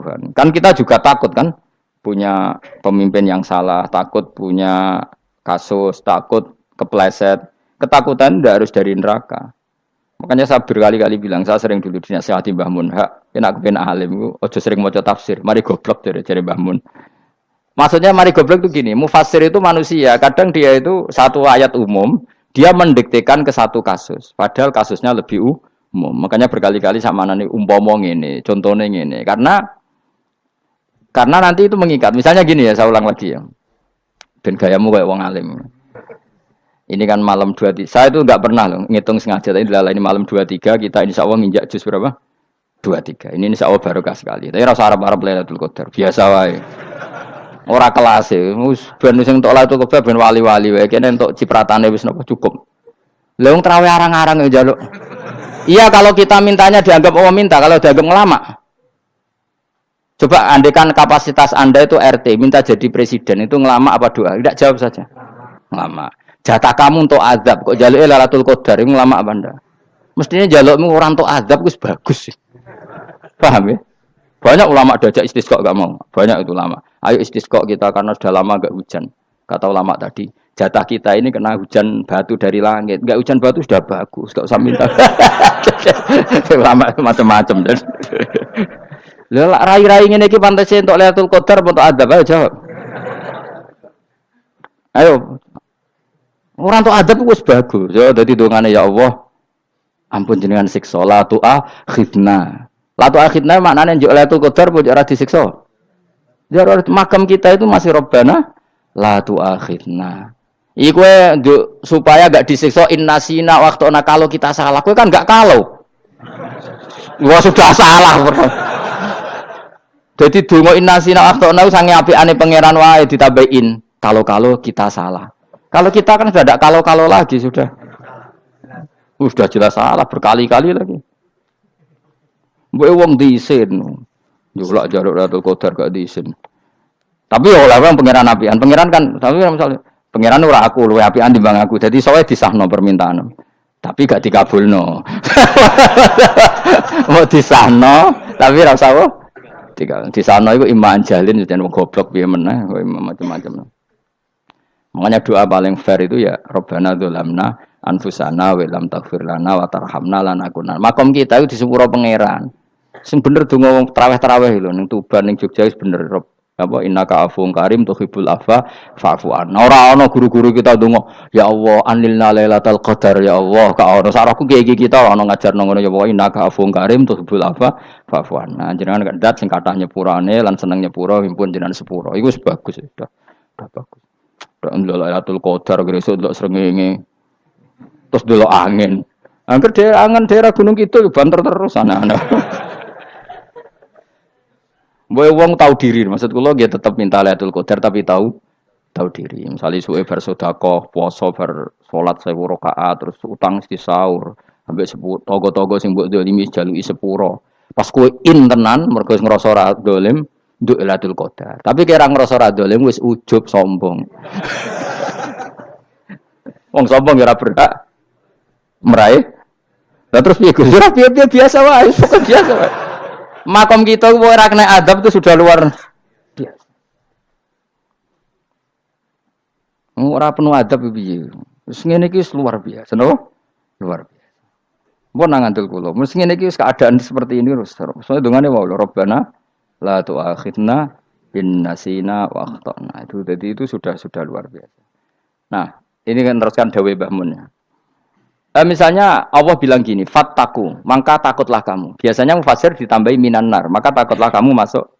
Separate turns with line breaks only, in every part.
Tuhan. Kan kita juga takut kan punya pemimpin yang salah, takut punya kasus, takut kepleset. Ketakutan tidak harus dari neraka. Makanya saya berkali-kali bilang, saya sering dulu dinasihati Mbah Mun, hak, enak kepen alim, ojo sering maca tafsir, mari goblok dari Mbah Mun. Maksudnya mari goblok itu gini, mufasir itu manusia, kadang dia itu satu ayat umum, dia mendiktekan ke satu kasus, padahal kasusnya lebih umum. Makanya berkali-kali sama nani umpomong ini, contohnya ini, karena nanti itu mengikat. Misalnya gini ya, saya ulang lagi ya, ben gayamu kayak wong alim. Ini kan malam 23. Saya itu enggak pernah loh ngitung sengaja. Tapi adalah ini malam 23 kita insya Allah nginjak juz berapa? 23. Ini insya Allah barokah sekali. Tapi rasa Arab-Arab Lailatul Qadar. Biasa wae. Ora kelas e. Wis ben sing entuk Lailatul Qadar ben wali-wali wae. Kene entuk cipratane wis napa cukup. Lah wong traweh arang-arang ya njaluk. Iya kalau kita mintanya dianggap Allah minta, kalau dianggap ngelama. Coba andekan kapasitas Anda itu RT, minta jadi presiden itu ngelama apa doa? Tidak jawab saja. Ngelama. Jatah kamu untuk azab kok jaluk Lailatul Qadar itu lama apa anda? Mestinya jalukmu orang untuk azab itu bagus sih. Paham ya? Banyak ulama diajak istisqa enggak mau. Banyak itu lama. Ayo istisqa kita karena sudah lama enggak hujan. Kata ulama tadi, jatah kita ini kena hujan batu dari langit. Enggak hujan batu sudah bagus, enggak usah minta. Ulama macam-macam dan. Lah rai-rai ngene iki pantes entuk Lailatul Qadar untuk azab ayo jawab. Ayo orang tuh adab wis bagus. Ya dadi dongane ya Allah. Ampun jenengan siksa la tu'akhidna. La tu'akhidna maknane njuk Lailatul Qadar pun ora disiksa. Ya makam kita itu masih Rabbana la tu'akhidna. Iku supaya enggak disiksa innasina waqtuna kalau kita salah. Kowe kan enggak kalau. Wah sudah salah. Jadi donga innasina waqtuna sange apikane pangeran wae ditambahin. Kalau kita salah. Kalau kita kan sudah tidak kalau lagi sudah. Sudah jelas salah berkali-kali lagi. Mbok wong diisin. Julak jaruk Lailatul Qadar gak diisin. Tapi ya oleh pangeran apian. Pangeran kan tapi misalnya pangeran ora aku luwe apian timbang aku. Jadi soalnya disahno permintaan. Tapi gak dikabulno. Mau disahno tapi ora usah disahno iku iman jalin jan wong goblok piye meneh macam-macam. Makanya doa paling fair itu ya Rabbana dzolamna anfusana wa lam taghfir lana wa tarhamna lanakunanna. Makom kita itu di sepuro pangeran. Sing bener donga wong traweh-traweh lho ning Tuban ning Jogja wis bener apa innaka afuwun karim tuhibbul afwa fa'fu anna. Ora ana guru-guru kita donga ya Allah anilna lailatul qadar ya Allah ka ono sarahku kiye kita ana ngajarno ngono ya Allah innaka afuwun karim tuhibbul afwa fa'fu anna. Jenengan kandat sing kathah nyepurane lan seneng nyepuro himpun jenengan sepuro. Iku wis bagus sudah bagus. Lailatul Qadar gresuk delok srengenge. Terus delok angin. Angger angen daerah Gunung Kidul banter terus ana-ana. Mbok wong tahu diri, maksud kula nggih tetep minta Lailatul Qadar tapi tahu diri. Misale suwe bar sedekah, puasa bar salat 1000 rakaat, terus utang mesti sahur, ambek togo-togo sing mbok dolimi jaluki sepuro. Pas kowe tenan mergo ngrasa ora dolim, nduk Lailatul Qadar. Tapi kira ngrasa ra dolim wis ujub sombong. Wong sombong ora berhak meraih. Lah terus piye Gus? Ora piye-piye biasa wae, biasa wae. Makom kita ora kena adab itu sudah luar biasa. Ora penuh adab piye. Wis ngene iki luar biasa, no? Luar biasa. Mbok nang ngandel kula. Mesti ngene iki keadaan seperti ini terus. Soale dongane wae Rabbana la tu'akhidna in nasina wa akhtana. Itu jadi itu sudah luar biasa. Nah, ini kan teruskan dawuh Mbah Mun. Misalnya Allah bilang gini, fattaku, maka takutlah kamu. Biasanya mufasir ditambahi minan nar, maka takutlah kamu masuk.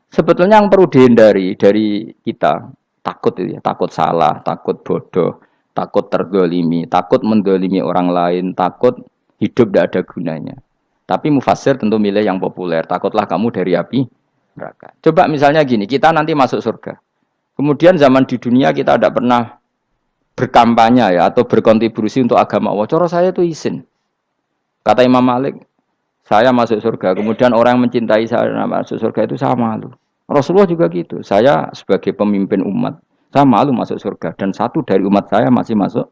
Sebetulnya yang perlu dihindari dari kita takut itu ya, takut salah, takut bodoh, takut terdolimi, takut mendolimi orang lain, takut hidup tidak ada gunanya. Tapi mufasir tentu milih yang populer. Takutlah kamu dari api neraka. Coba misalnya gini, kita nanti masuk surga. Kemudian zaman di dunia kita tidak pernah berkampanye ya atau berkontribusi untuk agama Allah. Cara saya itu izin. Kata Imam Malik, saya masuk surga. Kemudian orang yang mencintai saya masuk surga itu saya malu. Rasulullah juga gitu. Saya sebagai pemimpin umat, saya malu masuk surga. Dan satu dari umat saya masih masuk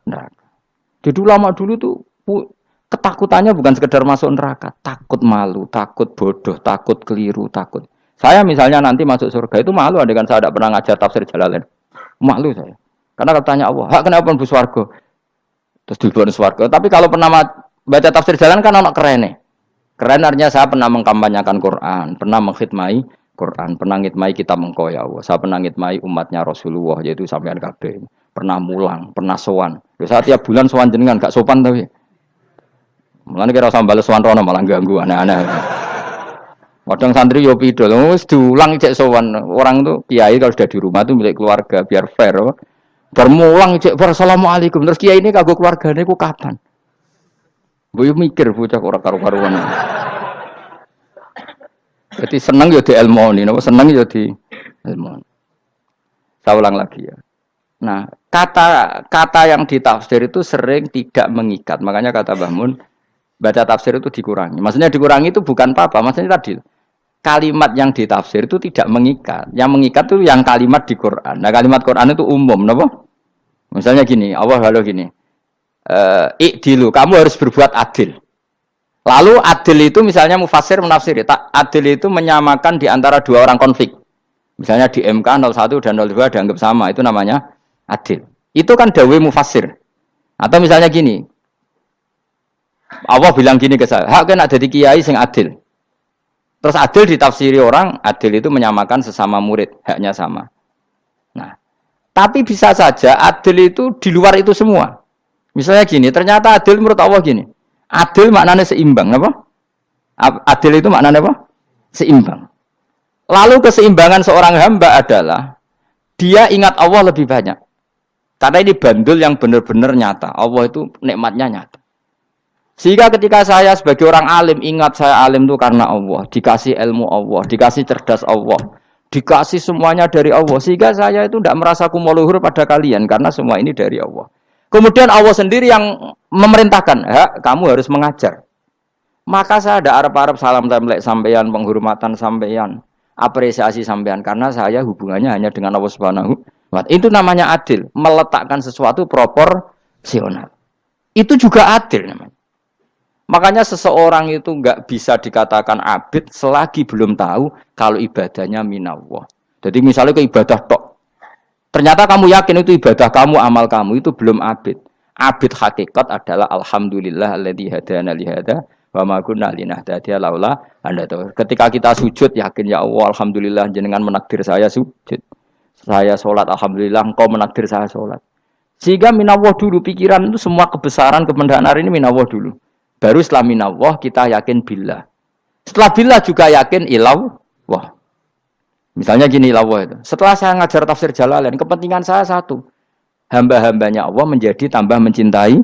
neraka. Jadi ulama dulu tuh ketakutannya bukan sekedar masuk neraka, takut malu, takut bodoh, takut keliru, takut. Saya misalnya nanti masuk surga itu malu, andai kan saya tidak pernah ngajar tafsir Jalalain. Malu saya. Karena kalau tanya Allah, hak kenapa bu swarga? Terus dibuat swarga. Tapi kalau pernah baca tafsir Jalan kan anak keren nih. Keren artinya saya pernah mengkampanyakan Quran, pernah mengkhidmai Quran, pernah ngitmai kitab engkau ya Allah. Saya pernah ngitmai umatnya Rasulullah, yaitu sampean kabeh. Pernah mulang, pernah sowan. Saya tiap bulan sowan jenengan gak sopan tapi. Mulane kira usah bales sowan rono malah ganggu anak-anak. Kadang santri yo pidol, wis diulang cek sowan. Orang tuh kiai kalau sudah di rumah tuh milik keluarga biar fair. Bermulang cek assalamualaikum. Terus kiai ini kagok keluargane ku kapan? Boyo mikir bocah ora karo-karuan. Jadi seneng yo di ilmu ini, seneng yo di ilmu. Saya ulang lagi ya. Nah, kata yang ditafsir itu sering tidak mengikat. Makanya kata Mbah Mun, baca tafsir itu dikurangi. Maksudnya dikurangi itu bukan apa-apa. Maksudnya tadi kalimat yang ditafsir itu tidak mengikat. Yang mengikat itu yang kalimat di Quran. Nah, kalimat Quran itu umum, napa? Misalnya gini, Allah lalu gini. Ikdilu, kamu harus berbuat adil. Lalu adil itu misalnya mufassir menafsiri, adil itu menyamakan di antara dua orang konflik. Misalnya di MK 01 dan 02 dianggap sama, itu namanya adil. Itu kan dawai mufassir. Atau misalnya gini, Allah bilang gini ke saya, hak kena jadi kiai sing adil. Terus adil ditafsiri orang, adil itu menyamakan sesama murid, haknya sama. Nah, tapi bisa saja adil itu di luar itu semua. Misalnya gini, ternyata adil menurut Allah gini. Adil maknanya seimbang, apa? Adil itu maknanya apa? Seimbang. Lalu keseimbangan seorang hamba adalah dia ingat Allah lebih banyak. Karena ini bandul yang benar-benar nyata. Allah itu nikmatnya nyata. Sehingga ketika saya sebagai orang alim ingat saya alim itu karena Allah, dikasih ilmu Allah, dikasih cerdas Allah, dikasih semuanya dari Allah. Sehingga saya itu tidak merasa kumuluhur pada kalian karena semua ini dari Allah. Kemudian Allah sendiri yang memerintahkan, kamu harus mengajar. Maka saya ada arep-arep salam templek sampeyan, penghormatan sampeyan, apresiasi sampeyan karena saya hubungannya hanya dengan Allah Subhanahu wa Ta'ala. Itu namanya adil, meletakkan sesuatu proporsional. Itu juga adil namanya. Makanya seseorang itu enggak bisa dikatakan abid selagi belum tahu kalau ibadahnya minallah. Jadi misalnya ke ibadah tok. Ternyata kamu yakin itu ibadah kamu, amal kamu itu belum abid. Abid hakikat adalah alhamdulillah alladzi hadana li hada wa ma kunna linahtadiya laula anda tahu. Ketika kita sujud yakin ya Allah alhamdulillah jenengan menakdir saya sujud. Saya salat alhamdulillah engkau menakdir saya salat. Sehingga minallah dulu pikiran itu semua kebesaran kemendahan ini minallah dulu. Baru setelah minallah kita yakin billah. Setelah billah juga yakin ilallah. Misalnya gini Allah itu. Setelah saya ngajar tafsir Jalalain, kepentingan saya satu. Hamba-hambanya Allah menjadi tambah mencintai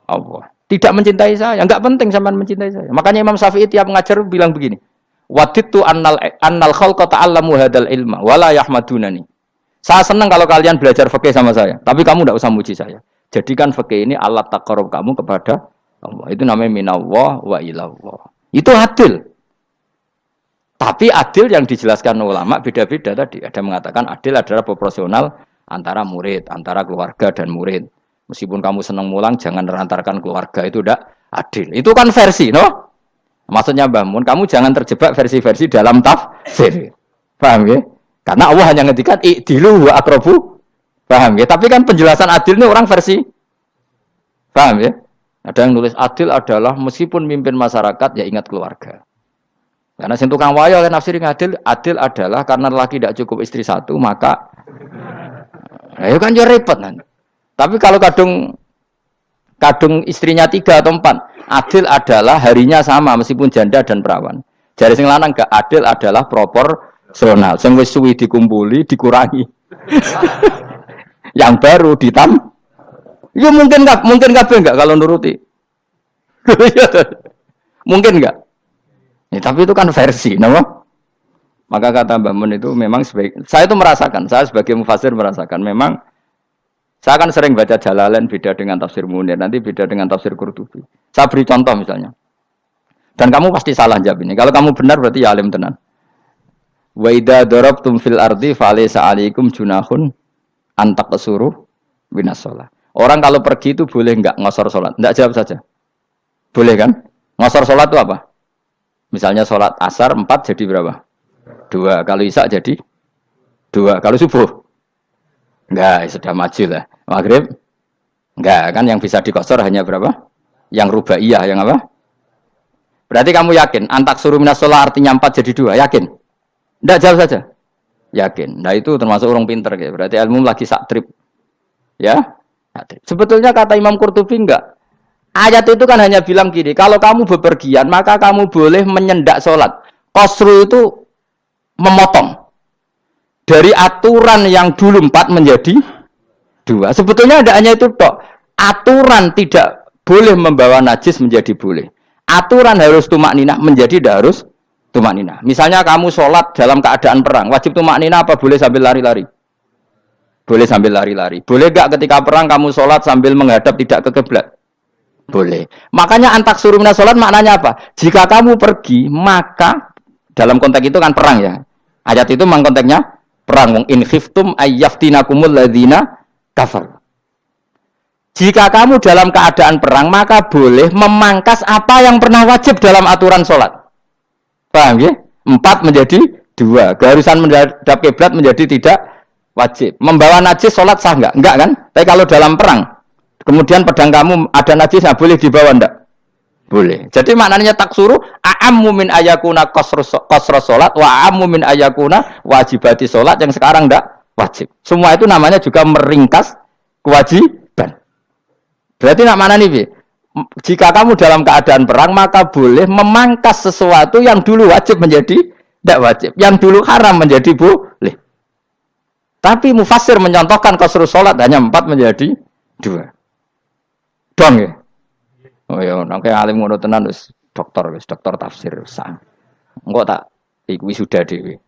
Allah. Tidak mencintai saya, enggak penting sampean mencintai saya. Makanya Imam Syafi'i tiap ngajar bilang begini. Wadittu annal khalqa ta'allamu hadzal ilma wala yahmadunani. Saya senang kalau kalian belajar fikih sama saya, tapi kamu enggak usah muji saya. Jadikan fikih ini alat taqarrub kamu kepada Allah. Itu namanya minallah wa ilallah. Itu adil. Tapi adil yang dijelaskan ulama beda-beda tadi. Ada mengatakan adil adalah proporsional antara murid, antara keluarga dan murid. Meskipun kamu senang mulang, jangan merantarkan keluarga. Itu tidak adil. Itu kan versi, no? Maksudnya Mbah Mun, kamu jangan terjebak versi-versi dalam tafsir. Paham ya? Karena Allah hanya ngendikan i'dilu wa aqrabu. Paham ya? Tapi kan penjelasan adil ini orang versi. Paham ya? Ada yang nulis adil adalah meskipun mimpin masyarakat, ya ingat keluarga. Karena sing tukang wayo kan nafsir adil adalah karena laki tidak cukup istri satu maka ayo kan jadi repot nanti. Tapi kalau kadung istrinya 3 atau 4, adil adalah harinya sama meskipun janda dan perawan. Jari sing lanang gak adil adalah proporsional. Sing wis suwi dikumpuli dikurangi. Yang baru ya mungkin kabeh enggak kalau nuruti. Mungkin enggak? Ya, tapi itu kan versi, nama. Maka kata Mbah Mun itu memang saya itu merasakan, saya sebagai mufassir merasakan memang saya kan sering baca Jalalain beda dengan tafsir Munir, nanti beda dengan tafsir Qurtubi. Saya beri contoh misalnya. Dan kamu pasti salah jawab ini. Kalau kamu benar berarti ya alim tenan. Wa idza darabtum fil ardi falaysa 'alaikum junahun an taqsuru binas shalah. Orang kalau pergi itu boleh enggak ngosor salat? Enggak jawab saja. Boleh kan? Ngosor sholat itu apa? Misalnya sholat asar 4 jadi berapa? 2. Kalau isya jadi 2. Kalau subuh? Enggak, sudah maju lah. Maghrib? Enggak, kan yang bisa dikosor hanya berapa? Yang rubaiyah, yang apa? Berarti kamu yakin? Antak suruh minas sholat artinya 4 jadi 2. Yakin? Enggak, jauh saja. Yakin. Nah itu termasuk orang pinter. Ya. Berarti ilmu lagi sak trip. Ya? Sebetulnya kata Imam Qurtubi enggak. Ayat itu kan hanya bilang gini, kalau kamu bepergian, maka kamu boleh menyendak sholat. Qasru itu memotong. Dari aturan yang dulu 4 menjadi 2. Sebetulnya tidak hanya itu, tok. Aturan tidak boleh membawa najis menjadi boleh. Aturan harus tumak ninah menjadi tidak harus tumak ninah. Misalnya kamu sholat dalam keadaan perang, wajib tumak ninah apa boleh sambil lari-lari? Boleh sambil lari-lari. Boleh gak ketika perang kamu sholat sambil menghadap tidak ke kiblat? Boleh. Makanya antak suruh minas sholat maknanya apa? Jika kamu pergi, maka dalam konteks itu kan perang ya. Ayat itu memang konteksnya perang. In khiftum ayyaftinakumul ladzina kafar. Jika kamu dalam keadaan perang, maka boleh memangkas apa yang pernah wajib dalam aturan sholat. Paham ya? 4 menjadi 2. Keharusan menghadap kiblat menjadi tidak wajib. Membawa najis sholat sah enggak? Enggak kan? Tapi kalau dalam perang, kemudian pedang kamu ada najisnya, boleh dibawa enggak? Boleh. Jadi maknanya taksuru a'ammu min ayakuna qasra sholat wa a'ammu min ayakuna wajibati sholat yang sekarang enggak wajib. Semua itu namanya juga meringkas kewajiban. Berarti nak mana nih, Bi? Jika kamu dalam keadaan perang, maka boleh memangkas sesuatu yang dulu wajib menjadi tidak wajib. Yang dulu haram menjadi boleh. Tapi mufassir mencontohkan qasru sholat hanya 4 menjadi 2. Dong ya? Oh ya, nangke alim ngono tenan wis dokter tafsir sah. Engko tak iku sudah dhewe.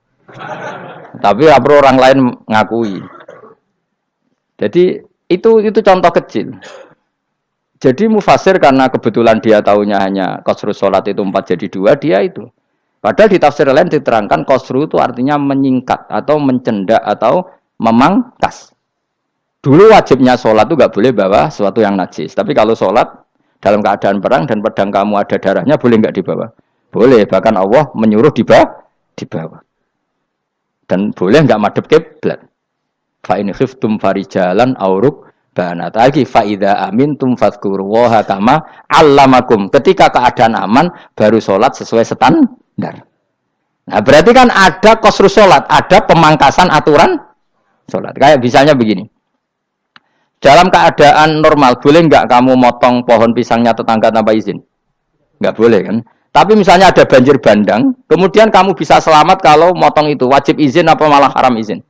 Tapi apa orang lain ngakui. Jadi itu contoh kecil. Jadi mufassir karena kebetulan dia tahunya hanya qasru sholat itu 4 jadi 2, dia itu. Padahal di tafsir lain diterangkan qasru itu artinya menyingkat atau mencendak atau memangkas. Dulu wajibnya sholat itu nggak boleh bawa sesuatu yang najis. Tapi kalau sholat dalam keadaan perang dan pedang kamu ada darahnya, boleh nggak dibawa? Boleh. Bahkan Allah menyuruh dibawa. Dan boleh nggak madhep kiblat. Fa in khiftum farijalan auruk banat lagi faida amintum fadzkurullaha kama allamakum. Ketika keadaan aman baru sholat sesuai standar. Nah berarti kan ada qasru sholat, ada pemangkasan aturan sholat. Kayak misalnya begini. Dalam keadaan normal boleh nggak kamu motong pohon pisangnya tetangga tanpa izin? Nggak boleh kan? Tapi misalnya ada banjir bandang, kemudian kamu bisa selamat kalau motong itu wajib izin apa malah haram izin?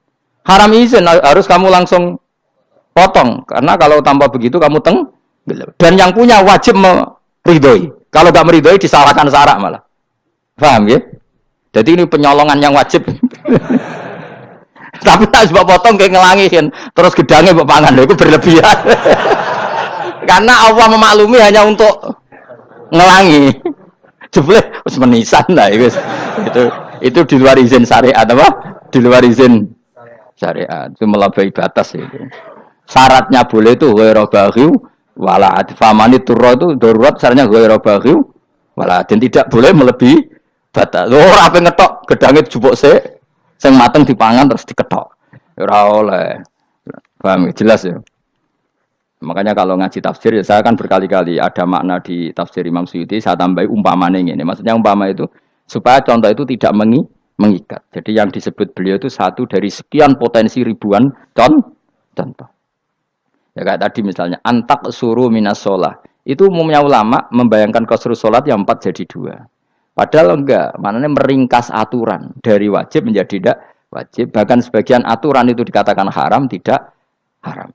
Haram izin, harus kamu langsung potong, karena kalau tanpa begitu kamu dan yang punya wajib meridhoi. Kalau nggak meridhoi disalahkan syarak malah. Paham ya? Jadi ini penyolongan yang wajib. Tapi tak sebab potong kayak ngelangihin, terus gedangnya mbok pangan, itu berlebihan. Karena Allah memaklumi hanya untuk ngelangi. Jebule wis menisan lah itu di luar izin syariat apa? Di luar izin syariat. Itu melampaui batas itu. Syaratnya boleh itu ghairu baghiw wala adfamani turra itu darurat syaratnya ghairu baghiw wala dan tidak boleh melebihi batas. Ora ape ngetok gedangnya dijupuk sik, sing mateng dipangan terus diketok. Ora oleh. Paham jelas ya. Makanya kalau ngaji tafsir ya saya kan berkali-kali ada makna di tafsir Imam Suyuti saya tambahi umpamanya ini. Maksudnya umpama itu supaya contoh itu tidak mengikat. Jadi yang disebut beliau itu satu dari sekian potensi ribuan contoh. Ya kayak tadi misalnya antak suruh minas sholah. Itu umumnya ulama membayangkan qasru sholat yang 4 jadi 2. Padahal enggak, maknanya meringkas aturan dari wajib menjadi tidak wajib. Bahkan sebagian aturan itu dikatakan haram, tidak haram.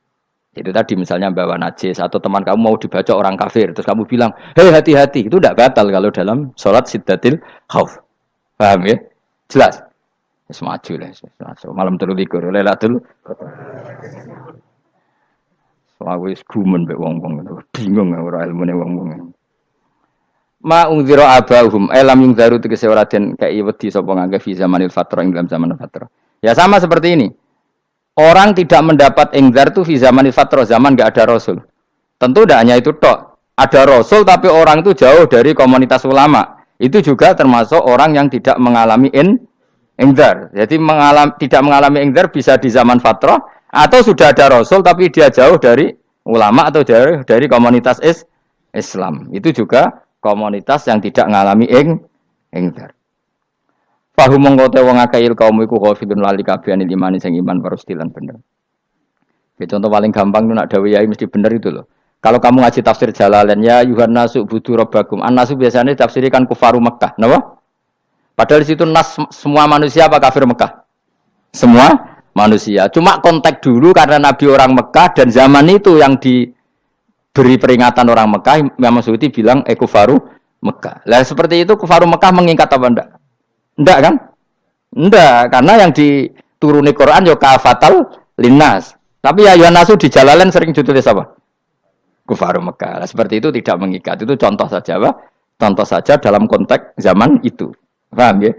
Itu tadi misalnya bawa najis atau teman kamu mau dibaca orang kafir, terus kamu bilang, hei hati-hati, itu tidak batal kalau dalam sholat siddatil khauf. Paham ya? Jelas? Semaju lah. Malam terlikur, lelatul. Aku wis gumen mbek wong-wong itu. Bingung ora ilmune wong-wong. Ma ungzira abahum alam yungzaru tegese ora den kei wedi sapa ngangge fi zamanil fatrah ing dalam zaman fatrah. Ya sama seperti ini. Orang tidak mendapat ingzar itu fi zamanil fatrah, zaman enggak ada rasul. Tentu tidak hanya itu tok. Ada rasul tapi orang itu jauh dari komunitas ulama. Itu juga termasuk orang yang tidak mengalami ingdar. Jadi tidak mengalami ingdar bisa di zaman fatrah atau sudah ada rasul tapi dia jauh dari ulama atau dari komunitas Islam. Itu juga komunitas yang tidak mengalami ingdar. Fahum mengkote wong akail kaum iku khafidun lali kabehane imani sing iman parustilan bener. Ya, contoh paling gampang itu nak dawuh yai mesti bener itu loh. Kalau kamu ngaji tafsir Jalalain ya Yuhannasu budu rabbakum. An-nasu biasanya tafsirikan kufaru Mekah, napa? Padahal di situ nas semua manusia apa kafir Mekah? Semua manusia. Cuma konteks dulu karena Nabi orang Mekah dan zaman itu yang diberi peringatan orang Mekah, Imam Suyuti bilang kufaru Mekah. Lah seperti itu kufaru Mekah mengikat apa enggak? Enggak kan? Enggak, karena yang dituruni Quran yo kafatal linnas. Tapi ya Yuhannasu di Jalalain sering ditulis apa? Kufaru Mekah. Nah, seperti itu tidak mengikat. Itu contoh saja, Pak. Contoh saja dalam konteks zaman itu. Paham ya?